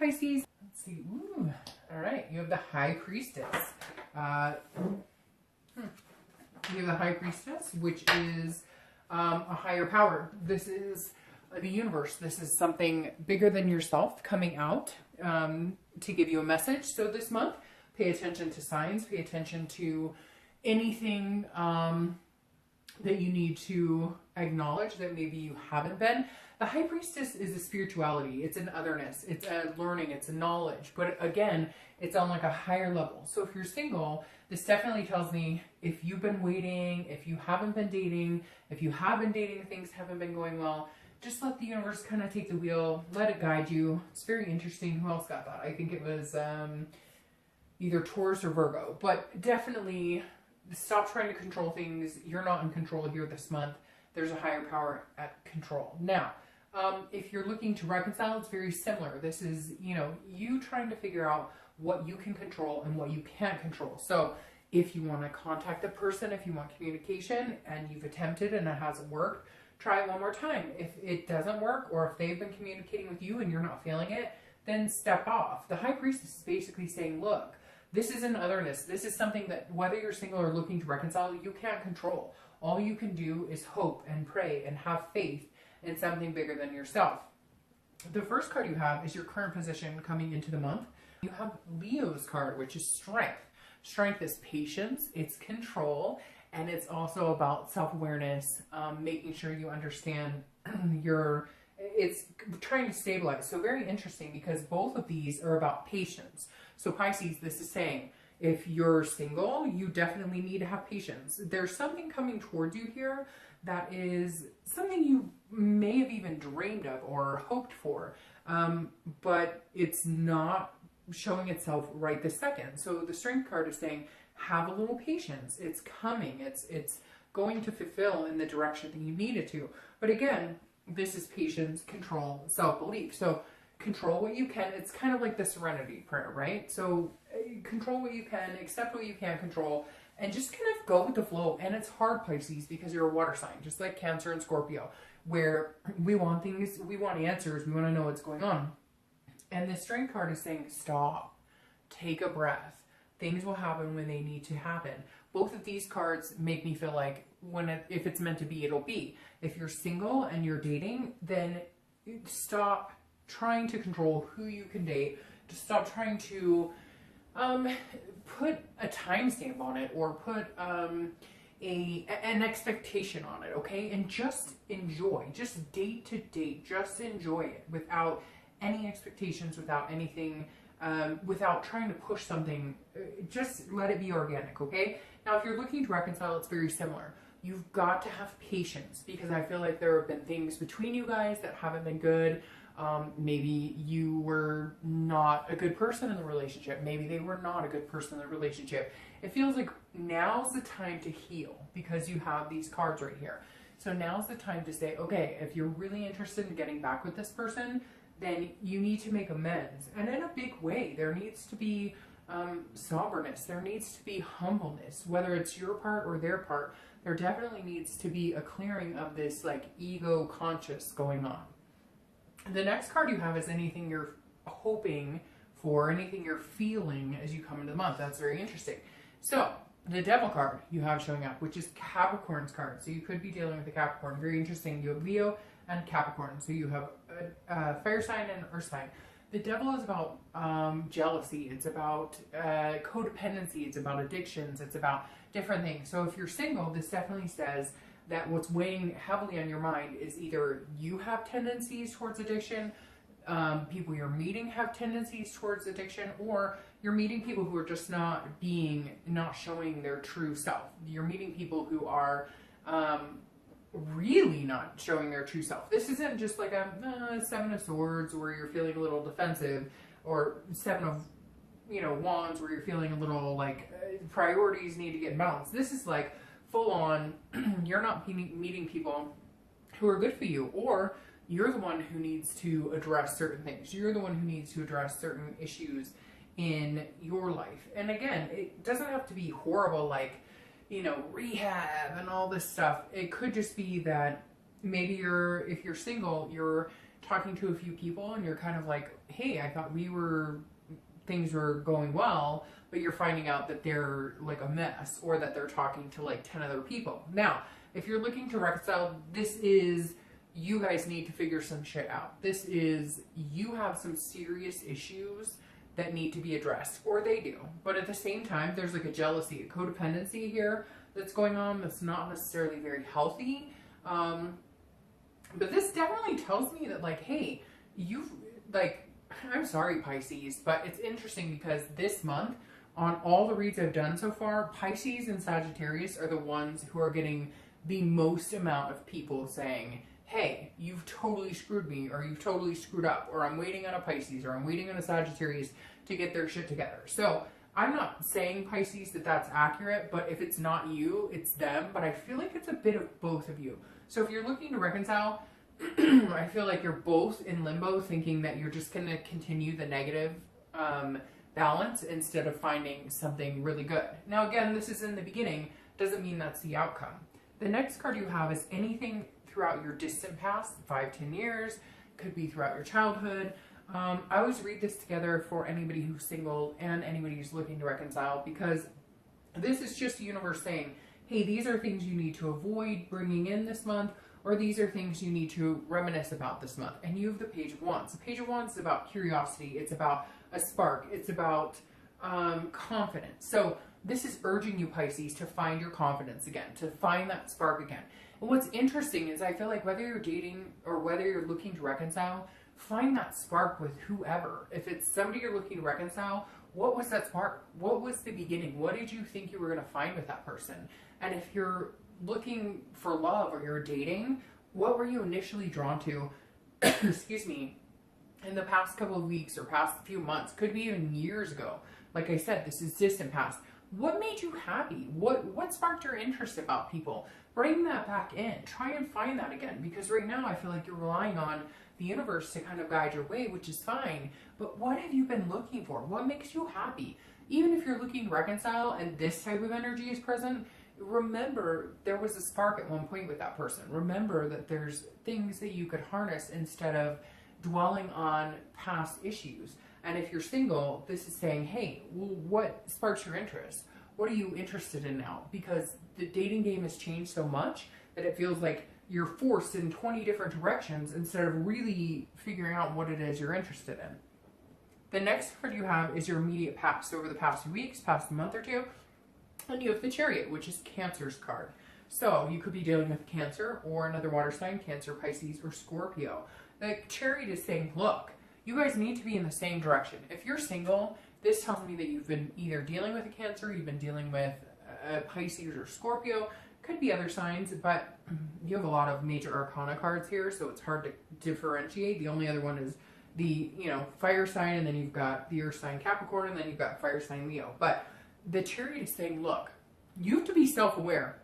Pisces. Let's see. Ooh. All right. You have the High Priestess. You have the High Priestess, which is a higher power. This is the universe. This is something bigger than yourself coming out to give you a message. So this month, pay attention to signs. Pay attention to anything that you need to acknowledge that maybe you haven't been. The High Priestess is a spirituality. It's an otherness. It's a learning. It's a knowledge. But again, it's on like a higher level. So if you're single, this definitely tells me if you've been waiting, if you haven't been dating, if you have been dating, things haven't been going well, just let the universe kind of take the wheel. Let it guide you. It's very interesting. Who else got that? I think it was either Taurus or Virgo. But definitely stop trying to control things. You're not in control here this month. There's a higher power at control. Now, if you're looking to reconcile, it's very similar. This is, you trying to figure out what you can control and what you can't control. So if you want to contact a person, if you want communication and you've attempted and it hasn't worked, try it one more time. If it doesn't work, or if they've been communicating with you and you're not feeling it, then step off. The High Priestess is basically saying, look, this is an otherness. This is something that whether you're single or looking to reconcile, you can't control. All you can do is hope and pray and have faith in something bigger than yourself. The first card you have is your current position coming into the month. You have Leo's card, which is strength. Strength is patience, it's control, and it's also about self-awareness, making sure you understand it's trying to stabilize. So very interesting because both of these are about patience. So Pisces, this is saying, if you're single, you definitely need to have patience. There's something coming towards you here that is something you may have even dreamed of or hoped for, but it's not showing itself right this second. So the Strength card is saying, have a little patience. It's coming. It's going to fulfill in the direction that you need it to. But again, this is patience, control, self-belief. So control what you can. It's kind of like the serenity prayer, right? So control what you can, accept what you can't control, and just kind of go with the flow. And it's hard, Pisces, because you're a water sign, just like Cancer and Scorpio, where we want things, we want answers, we want to know what's going on. And the Strength card is saying, stop, take a breath. Things will happen when they need to happen. Both of these cards make me feel like if it's meant to be, it'll be. If you're single and you're dating, then stop trying to control who you can date. Just stop trying to put a timestamp on it or put an expectation on it, okay? And just enjoy. Just date to date. Just enjoy it without any expectations, without anything, without trying to push something. Just let it be organic, okay? Now, if you're looking to reconcile, it's very similar. You've got to have patience because I feel like there have been things between you guys that haven't been good. Maybe you were not a good person in the relationship. Maybe they were not a good person in the relationship. It feels like now's the time to heal because you have these cards right here. So now's the time to say, okay, if you're really interested in getting back with this person, then you need to make amends. And in a big way, there needs to be somberness. There needs to be humbleness, whether it's your part or their part. There definitely needs to be a clearing of this like ego conscious going on. The next card you have is anything you're hoping for, anything you're feeling as you come into the month. That's very interesting. So the Devil card you have showing up, which is Capricorn's card. So you could be dealing with a Capricorn. Very interesting. You have Leo and Capricorn. So you have a fire sign and earth sign. The Devil is about jealousy. It's about codependency. It's about addictions. It's about different things. So if you're single, this definitely says that what's weighing heavily on your mind is either you have tendencies towards addiction, people you're meeting have tendencies towards addiction, or you're meeting people who are just not showing their true self. You're meeting people who are really not showing their true self. This isn't just like a Seven of Swords where you're feeling a little defensive, or Seven of Wands where you're feeling a little like priorities need to get balanced. This is like full on, you're not meeting people who are good for you, or you're the one who needs to address certain things. You're the one who needs to address certain issues in your life. And again, it doesn't have to be horrible like, rehab and all this stuff. It could just be that maybe if you're single, you're talking to a few people and you're kind of like, hey, I thought things were going well, but you're finding out that they're like a mess, or that they're talking to like 10 other people. Now, if you're looking to reconcile, this is, you guys need to figure some shit out. This is, you have some serious issues that need to be addressed, or they do. But at the same time, there's like a jealousy, a codependency here that's going on that's not necessarily very healthy. But this definitely tells me that like, hey, you've like, I'm sorry, Pisces, but it's interesting because this month, on all the reads I've done so far, Pisces and Sagittarius are the ones who are getting the most amount of people saying, hey, you've totally screwed me, or you've totally screwed up, or I'm waiting on a Pisces, or I'm waiting on a Sagittarius to get their shit together. So I'm not saying, Pisces, that that's accurate, but if it's not you, it's them. But I feel like it's a bit of both of you. So if you're looking to reconcile, I feel like you're both in limbo, thinking that you're just going to continue the negative balance instead of finding something really good. Now, again, this is in the beginning, doesn't mean that's the outcome. The next card you have is anything throughout your distant past, 5-10 years, could be throughout your childhood. I always read this together for anybody who's single and anybody who's looking to reconcile, because this is just the universe saying, hey, these are things you need to avoid bringing in this month, or these are things you need to reminisce about this month. And you have the Page of Wands. The Page of Wands is about curiosity. It's about a spark. It's about confidence. So this is urging you, Pisces, to find your confidence again, to find that spark again. And what's interesting is I feel like whether you're dating or whether you're looking to reconcile, find that spark with whoever. If it's somebody you're looking to reconcile, what was that spark? What was the beginning? What did you think you were going to find with that person? And if you're looking for love or you're dating, what were you initially drawn to, excuse me, in the past couple of weeks or past few months? Could be even years ago. Like I said, this is distant past. What made you happy? What sparked your interest about people? Bring that back in. Try and find that again, because right now I feel like you're relying on the universe to kind of guide your way, which is fine. But what have you been looking for? What makes you happy? Even if you're looking to reconcile and this type of energy is present, remember there was a spark at one point with that person. Remember that there's things that you could harness instead of dwelling on past issues. And if you're single, this is saying, hey, well, what sparks your interest? What are you interested in now? Because the dating game has changed so much that it feels like you're forced in 20 different directions instead of really figuring out what it is you're interested in. The next card you have is your immediate past, over the past few weeks, past month or two. And you have the Chariot, which is Cancer's card. So you could be dealing with Cancer or another water sign, Cancer, Pisces, or Scorpio. The Chariot is saying, look, you guys need to be in the same direction. If you're single, this tells me that you've been either dealing with a Cancer, you've been dealing with a Pisces or Scorpio. Could be other signs, but you have a lot of major arcana cards here, so it's hard to differentiate. The only other one is the, fire sign, and then you've got the earth sign Capricorn, and then you've got fire sign Leo. But the Chariot is saying, look, you have to be self-aware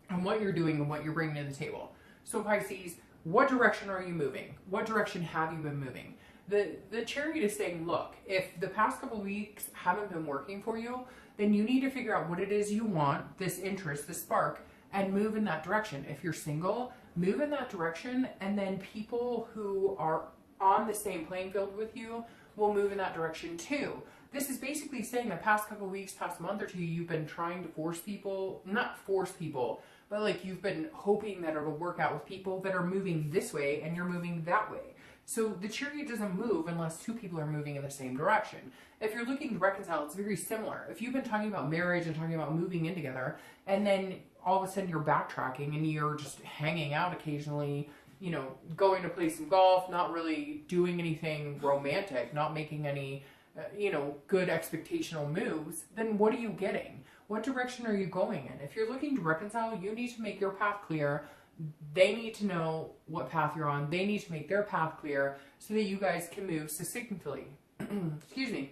on what you're doing and what you're bringing to the table. So Pisces, what direction are you moving? What direction have you been moving? The Chariot is saying, look, if the past couple of weeks haven't been working for you, then you need to figure out what it is you want, this interest, this spark, and move in that direction. If you're single, move in that direction, and then people who are on the same playing field with you will move in that direction too. This is basically saying the past couple of weeks, past month or two, you've been trying to force people, not force people, but like you've been hoping that it'll work out with people that are moving this way and you're moving that way. So the Chariot doesn't move unless two people are moving in the same direction. If you're looking to reconcile, it's very similar. If you've been talking about marriage and talking about moving in together, and then all of a sudden you're backtracking and you're just hanging out occasionally, going to play some golf, not really doing anything romantic, not making any, good expectational moves, then what are you getting? What direction are you going in? If you're looking to reconcile, you need to make your path clear. They need to know what path you're on. They need to make their path clear so that you guys can move succinctly. Excuse me.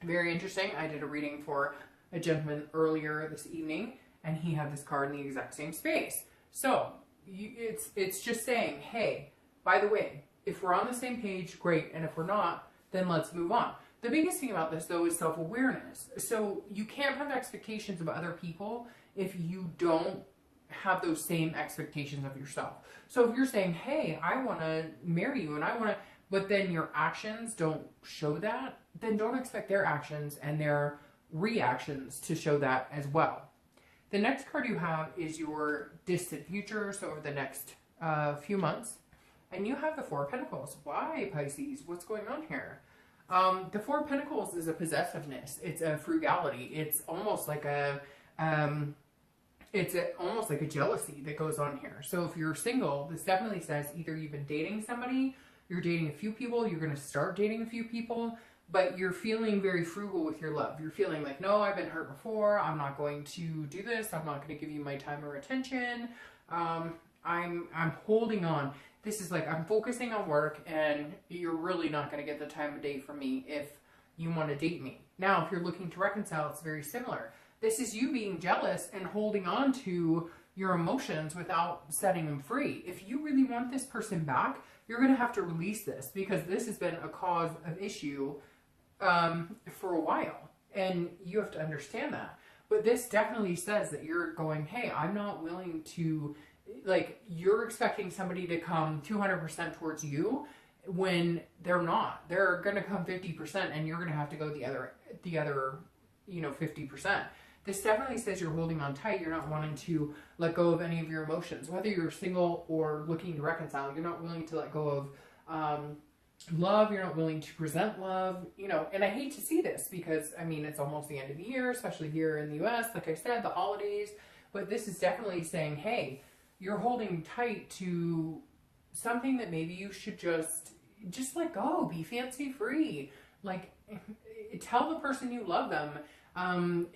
Very interesting. I did a reading for a gentleman earlier this evening, and he had this card in the exact same space. So it's just saying, hey, by the way, if we're on the same page, great. And if we're not, then let's move on. The biggest thing about this, though, is self-awareness. So you can't have expectations of other people if you don't have those same expectations of yourself. So if you're saying, hey, I want to marry you and I want to, but then your actions don't show that, then don't expect their actions and their reactions to show that as well. The next card you have is your distant future, so over the next few months. And you have the Four of Pentacles. Why, Pisces? What's going on here? The Four of Pentacles is a possessiveness. It's a frugality. It's almost like almost like a jealousy that goes on here. So if you're single, this definitely says either you've been dating somebody, you're dating a few people, you're going to start dating a few people, but you're feeling very frugal with your love. You're feeling like, no, I've been hurt before. I'm not going to do this. I'm not going to give you my time or attention. I'm holding on. This is like, I'm focusing on work, and you're really not going to get the time of day from me if you want to date me. Now, if you're looking to reconcile, it's very similar. This is you being jealous and holding on to your emotions without setting them free. If you really want this person back, you're going to have to release this, because this has been a cause of issue for a while, and you have to understand that. But this definitely says that you're going, hey, I'm not willing to, like, you're expecting somebody to come 200% towards you when they're not. They're going to come 50%, and you're going to have to go the other 50%. This definitely says you're holding on tight. You're not wanting to let go of any of your emotions. Whether you're single or looking to reconcile, you're not willing to let go of love. You're not willing to present love, and I hate to see this, because I mean, it's almost the end of the year, especially here in the US, like I said, the holidays, but this is definitely saying, hey, you're holding tight to something that maybe you should just let go, be fancy free, like tell the person you love them,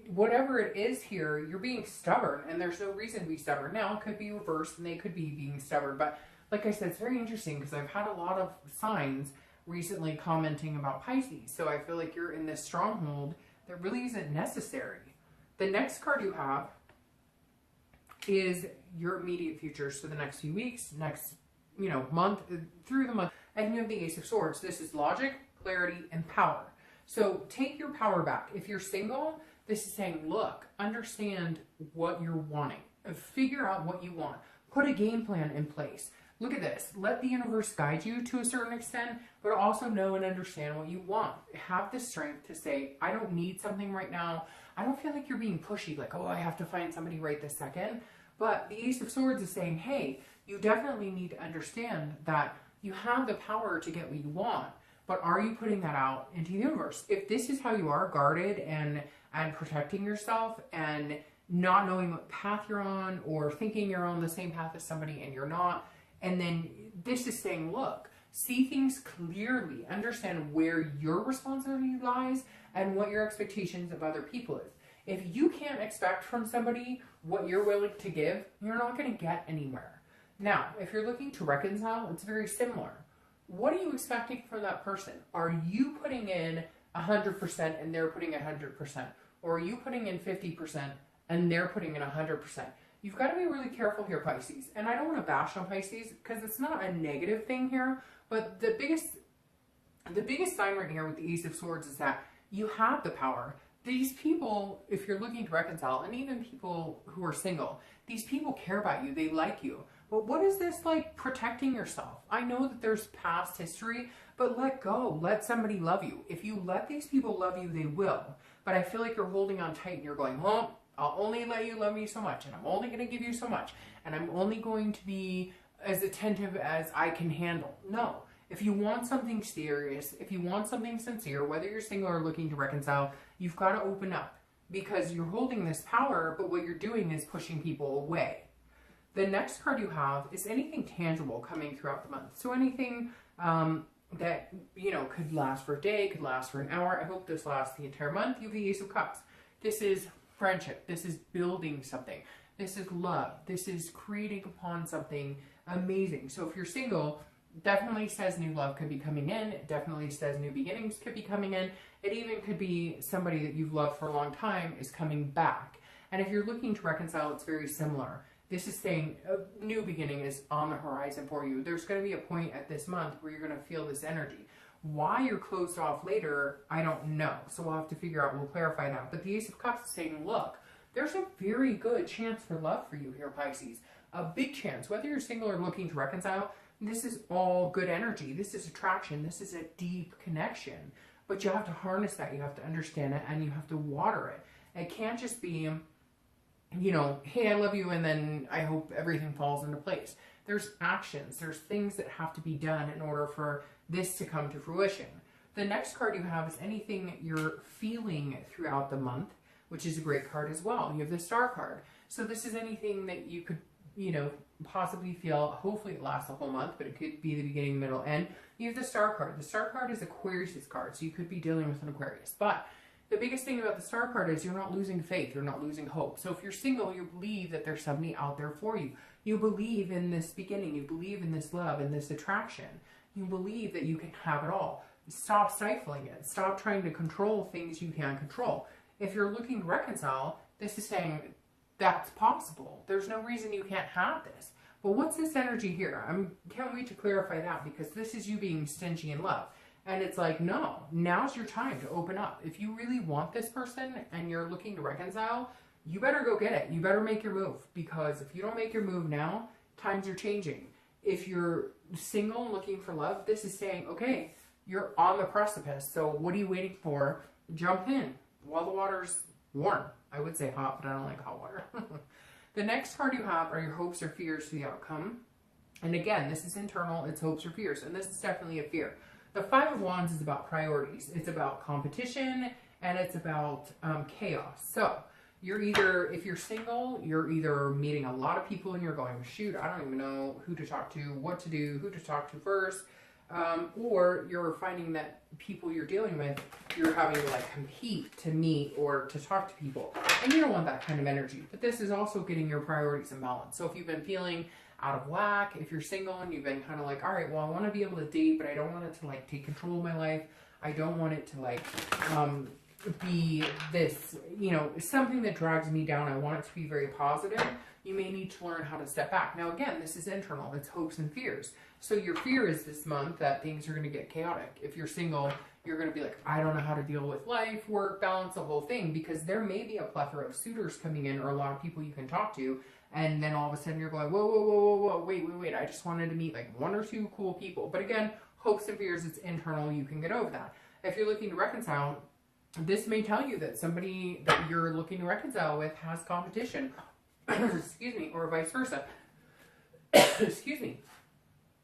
whatever it is here, you're being stubborn, and there's no reason to be stubborn. Now, it could be reversed, and they could be being stubborn, but like I said, it's very interesting, because I've had a lot of signs recently commenting about Pisces, so I feel like you're in this stronghold that really isn't necessary. The next card you have is your immediate future, so the next few weeks, next month, through the month, and you have the Ace of Swords. This is logic, clarity, and power. So take your power back. If you're single, this is saying, look, understand what you're wanting, figure out what you want, put a game plan in place. Look at this. Let the universe guide you to a certain extent, but also know and understand what you want. Have the strength to say, I don't need something right now. I don't feel like you're being pushy, like, oh, I have to find somebody right this second. But the Ace of Swords is saying, hey, you definitely need to understand that you have the power to get what you want, but are you putting that out into the universe? If this is how you are, guarded and protecting yourself and not knowing what path you're on, or thinking you're on the same path as somebody and you're not, and then this is saying, look, see things clearly, understand where your responsibility lies and what your expectations of other people is. If you can't expect from somebody what you're willing to give, you're not going to get anywhere. Now, if you're looking to reconcile, it's very similar. What are you expecting from that person? Are you putting in 100% and they're putting 100%? Or are you putting in 50% and they're putting in 100%? You've got to be really careful here, Pisces. And I don't want to bash on Pisces, because it's not a negative thing here, but the biggest sign right here with the Ace of Swords is that you have the power. These people, if you're looking to reconcile, and even people who are single, these people care about you, they like you. But what is this like protecting yourself? I know that there's past history, but let go. Let somebody love you. If you let these people love you, they will. But I feel like you're holding on tight, and you're going, well, I'll only let you love me so much, and I'm only going to give you so much, and I'm only going to be as attentive as I can handle. No. If you want something serious, if you want something sincere, whether you're single or looking to reconcile, you've got to open up, because you're holding this power, but what you're doing is pushing people away. The next card you have is anything tangible coming throughout the month. So anything that, could last for a day, could last for an hour. I hope this lasts the entire month. You have the Ace of Cups. This is friendship. This is building something. This is love. This is creating upon something amazing. So if you're single, definitely says new love could be coming in. It definitely says new beginnings could be coming in. It even could be somebody that you've loved for a long time is coming back. And if you're looking to reconcile, it's very similar. This is saying a new beginning is on the horizon for you. There's going to be a point at this month where you're going to feel this energy. Why you're closed off later, I don't know. So we'll have to figure out, we'll clarify that. But the Ace of Cups is saying, look, there's a very good chance for love for you here, Pisces. A big chance. Whether you're single or looking to reconcile, this is all good energy. This is attraction. This is a deep connection. But you have to harness that. You have to understand it, and you have to water it. It can't just be, you know, hey, I love you, and then I hope everything falls into place. There's actions. There's things that have to be done in order for this to come to fruition. The next card you have is anything you're feeling throughout the month, which is a great card as well. You have the Star card. So this is anything that you could, you know, possibly feel. Hopefully it lasts a whole month, but it could be the beginning, middle, end. You have the Star card. The Star card is Aquarius's card, so you could be dealing with an Aquarius. But the biggest thing about the Star card is you're not losing faith. You're not losing hope. So if you're single, you believe that there's somebody out there for you. You believe in this beginning. You believe in this love and this attraction. You believe that you can have it all. Stop stifling it. Stop trying to control things you can't control. If you're looking to reconcile, this is saying that's possible. There's no reason you can't have this. But what's this energy here? I can't wait to clarify that, because this is you being stingy in love. And it's like, no, now's your time to open up. If you really want this person and you're looking to reconcile, you better go get it. You better make your move, because if you don't make your move now, times are changing. If you're single and looking for love, this is saying, okay, you're on the precipice. So what are you waiting for? Jump in while the water's warm. I would say hot, but I don't like hot water. The next card you have are your hopes or fears for the outcome. And again, this is internal. It's hopes or fears. And this is definitely a fear. The Five of Wands is about priorities. It's about competition, and it's about chaos. So you're either, if you're single, you're either meeting a lot of people and you're going, shoot, I don't even know who to talk to, what to do, who to talk to first. Or you're finding that people you're dealing with, you're having to like compete to meet or to talk to people. And you don't want that kind of energy. But this is also getting your priorities in balance. So if you've been feeling out of whack, if you're single and you've been kind of like, all right, well, I want to be able to date, but I don't want it to like take control of my life. I don't want it to like be this, you know, something that drags me down. I want it to be very positive. You may need to learn how to step back. Now, again, this is internal. It's hopes and fears. So your fear is this month that things are going to get chaotic. If you're single, you're going to be like, I don't know how to deal with life, work, balance, the whole thing, because there may be a plethora of suitors coming in or a lot of people you can talk to. And then all of a sudden you're going, whoa, whoa, whoa, whoa, whoa, wait. I just wanted to meet like one or two cool people. But again, hopes and fears, it's internal. You can get over that. If you're looking to reconcile, this may tell you that somebody that you're looking to reconcile with has competition. Excuse me, or vice versa. Excuse me.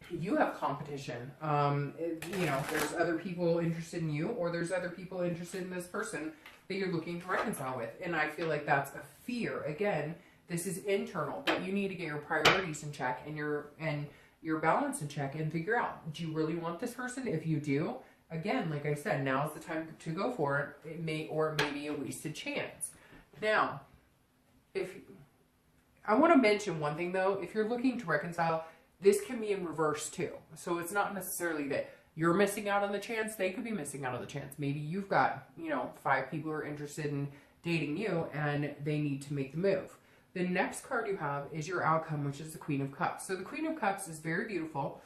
You have competition. You know, there's other people interested in you, or there's other people interested in this person that you're looking to reconcile with. And I feel like that's a fear. Again, this is internal, but you need to get your priorities in check and your balance in check and figure out, do you really want this person? If you do, again, like I said, now's the time to go for it. It may be a wasted chance. Now, I want to mention one thing though, if you're looking to reconcile, this can be in reverse too. So it's not necessarily that you're missing out on the chance. They could be missing out on the chance. Maybe you've got, you know, 5 people who are interested in dating you and they need to make the move. The next card you have is your outcome, which is the Queen of Cups. So the Queen of Cups is very beautiful.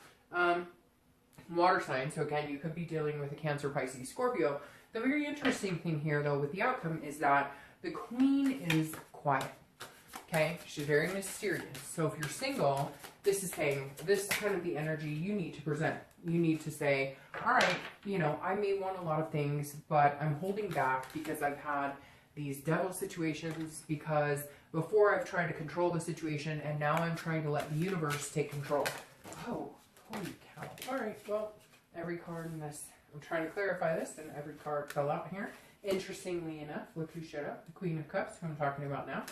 Water sign. So again, you could be dealing with a Cancer, Pisces, Scorpio. The very interesting thing here though with the outcome is that the Queen is quiet. Okay, she's very mysterious. So if you're single, this is saying, this is kind of the energy you need to present. You need to say, all right, you know, I may want a lot of things, but I'm holding back because I've had these devil situations, because before I've tried to control the situation and now I'm trying to let the universe take control. Oh, holy cow. All right, well, every card in this, I'm trying to clarify this, and every card fell out here. Interestingly enough, look who showed up, the Queen of Cups, who I'm talking about now.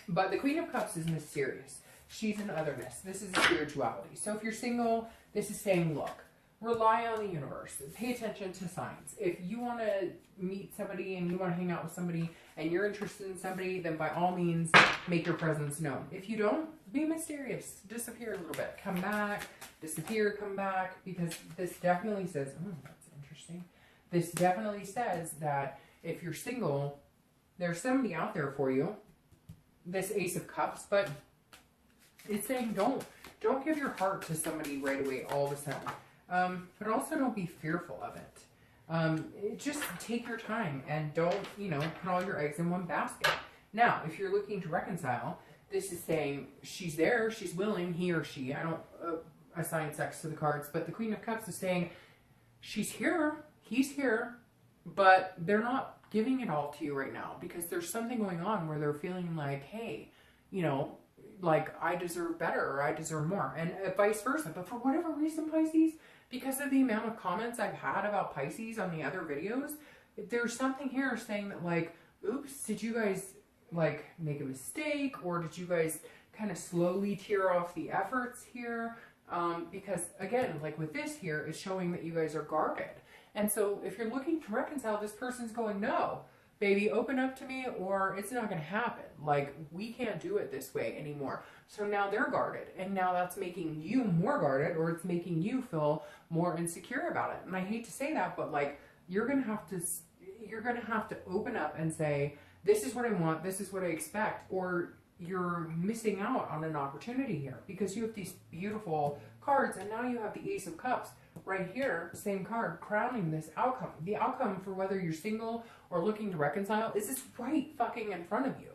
But the Queen of Cups is mysterious. She's an otherness. This is spirituality. So if you're single, this is saying, look, rely on the universe. Pay attention to signs. If you want to meet somebody and you want to hang out with somebody and you're interested in somebody, then by all means, make your presence known. If you don't, be mysterious. Disappear a little bit. Come back. Disappear, come back. Because this definitely says, oh, that's interesting. This definitely says that if you're single, there's somebody out there for you. This Ace of Cups, but it's saying don't give your heart to somebody right away all of a sudden. But also don't be fearful of it. Just take your time and don't, you know, put all your eggs in one basket. Now, if you're looking to reconcile, this is saying she's there, she's willing, he or she. I don't assign sex to the cards, but the Queen of Cups is saying she's here, he's here, but they're not giving it all to you right now because there's something going on where they're feeling like, hey, you know, like I deserve better or I deserve more, and vice versa. But for whatever reason, Pisces, because of the amount of comments I've had about Pisces on the other videos, there's something here saying that like, oops, did you guys like make a mistake, or did you guys kind of slowly tear off the efforts here? Because again, like with this here, it's showing that you guys are guarded. And so if you're looking to reconcile, this person's going, no, baby, open up to me or it's not going to happen. Like, we can't do it this way anymore. So now they're guarded, and now that's making you more guarded, or it's making you feel more insecure about it. And I hate to say that, but like, you're going to have to open up and say, this is what I want, this is what I expect, or you're missing out on an opportunity here because you have these beautiful cards, and now you have the Ace of Cups right here, same card, crowning this outcome. The outcome for whether you're single or looking to reconcile is this right fucking in front of you.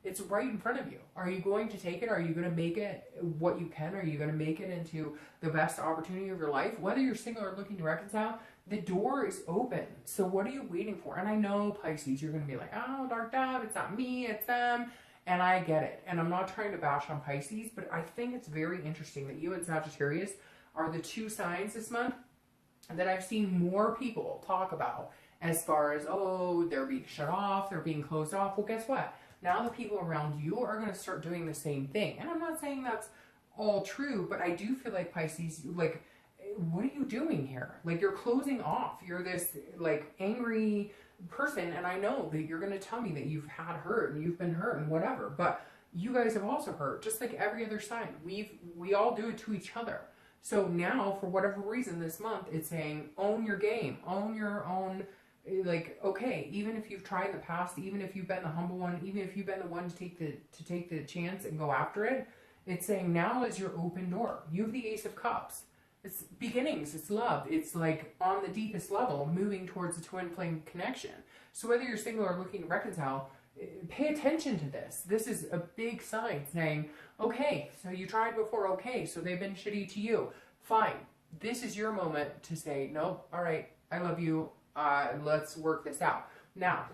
It's right in front of you. Are you going to take it? Are you going to make it what you can? Are you going to make it into the best opportunity of your life? Whether you're single or looking to reconcile, the door is open. So what are you waiting for? And I know, Pisces, you're going to be like, oh, dark dove, it's not me, it's them. And I get it. And I'm not trying to bash on Pisces, but I think it's very interesting that you and Sagittarius are the two signs this month that I've seen more people talk about as far as, oh, they're being shut off, they're being closed off. Well, guess what? Now the people around you are going to start doing the same thing. And I'm not saying that's all true, but I do feel like, Pisces, like, what are you doing here? Like, you're closing off. You're this, like, angry person, and I know that you're going to tell me that you've had hurt and you've been hurt and whatever, but you guys have also hurt, just like every other sign. We all do it to each other. So now, for whatever reason this month, it's saying, own your game, own your own. Like, okay, even if you've tried in the past, even if you've been the humble one, even if you've been the one to take the chance and go after it, it's saying now is your open door. You have the Ace of Cups. It's beginnings, it's love. It's like on the deepest level, moving towards a twin flame connection. So whether you're single or looking to reconcile, pay attention to this. This is a big sign saying, okay, so you tried before, okay, so they've been shitty to you. Fine. This is your moment to say, nope, all right, I love you. Let's work this out. Now,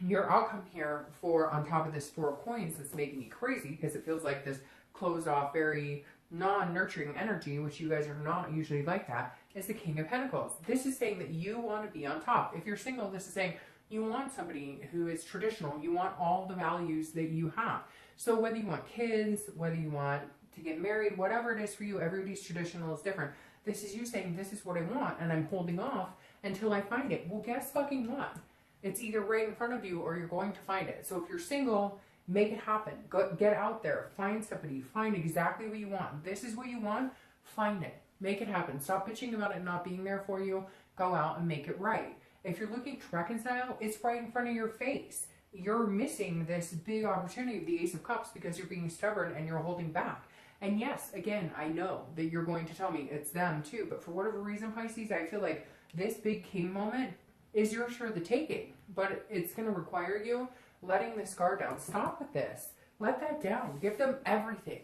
your outcome here for, on top of this Four of Coins that's making me crazy because it feels like this closed off, very non-nurturing energy, which you guys are not usually like that, is the King of Pentacles. This is saying that you want to be on top. If you're single, this is saying you want somebody who is traditional. You want all the values that you have. So whether you want kids, whether you want to get married, whatever it is for you, everybody's traditional is different. This is you saying, this is what I want, and I'm holding off until I find it. Well, guess fucking what? It's either right in front of you or you're going to find it. So if you're single, make it happen. Go, get out there. Find somebody. Find exactly what you want. This is what you want. Find it. Make it happen. Stop bitching about it not being there for you. Go out and make it right. If you're looking to reconcile, it's right in front of your face. You're missing this big opportunity of the Ace of Cups because you're being stubborn and you're holding back. And yes, again, I know that you're going to tell me it's them too, but for whatever reason, Pisces, I feel like this big king moment is yours for the taking, but it's going to require you letting this guard down. Stop with this. Let that down. Give them everything.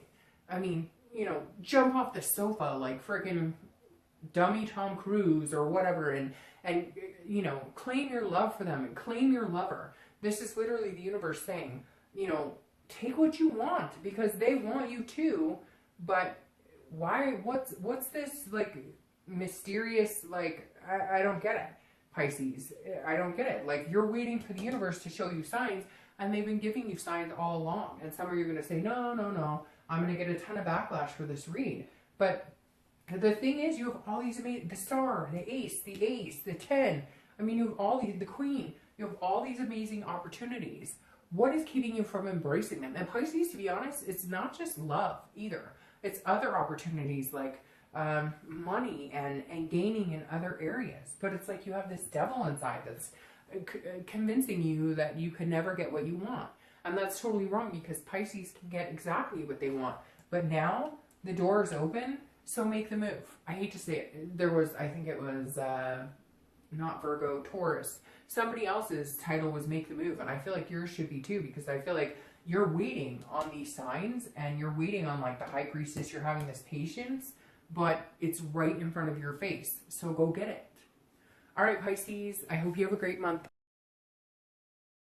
I mean, you know, jump off the sofa like freaking dummy Tom Cruise or whatever, and you know, claim your love for them and claim your lover. This is literally the universe saying, you know, take what you want because they want you too, but why, what's this like mysterious, like, I don't get it, Pisces. I don't get it. Like, you're waiting for the universe to show you signs, and they've been giving you signs all along. And some of you are going to say, no, I'm going to get a ton of backlash for this read. But the thing is, you have all these amazing, the star, the ace, the 10. I mean, you have all these, the queen. You have all these amazing opportunities. What is keeping you from embracing them? And Pisces, to be honest, it's not just love either. It's other opportunities like money and gaining in other areas. But it's like you have this devil inside that's convincing you that you can never get what you want. And that's totally wrong because Pisces can get exactly what they want. But now the door is open, so make the move. I hate to say it. There was, I think it was not Virgo, Taurus. Somebody else's title was Make the Move, and I feel like yours should be too, because I feel like you're waiting on these signs, and you're waiting on like the High Priestess. You're having this patience, but it's right in front of your face. So go get it. All right, Pisces, I hope you have a great month.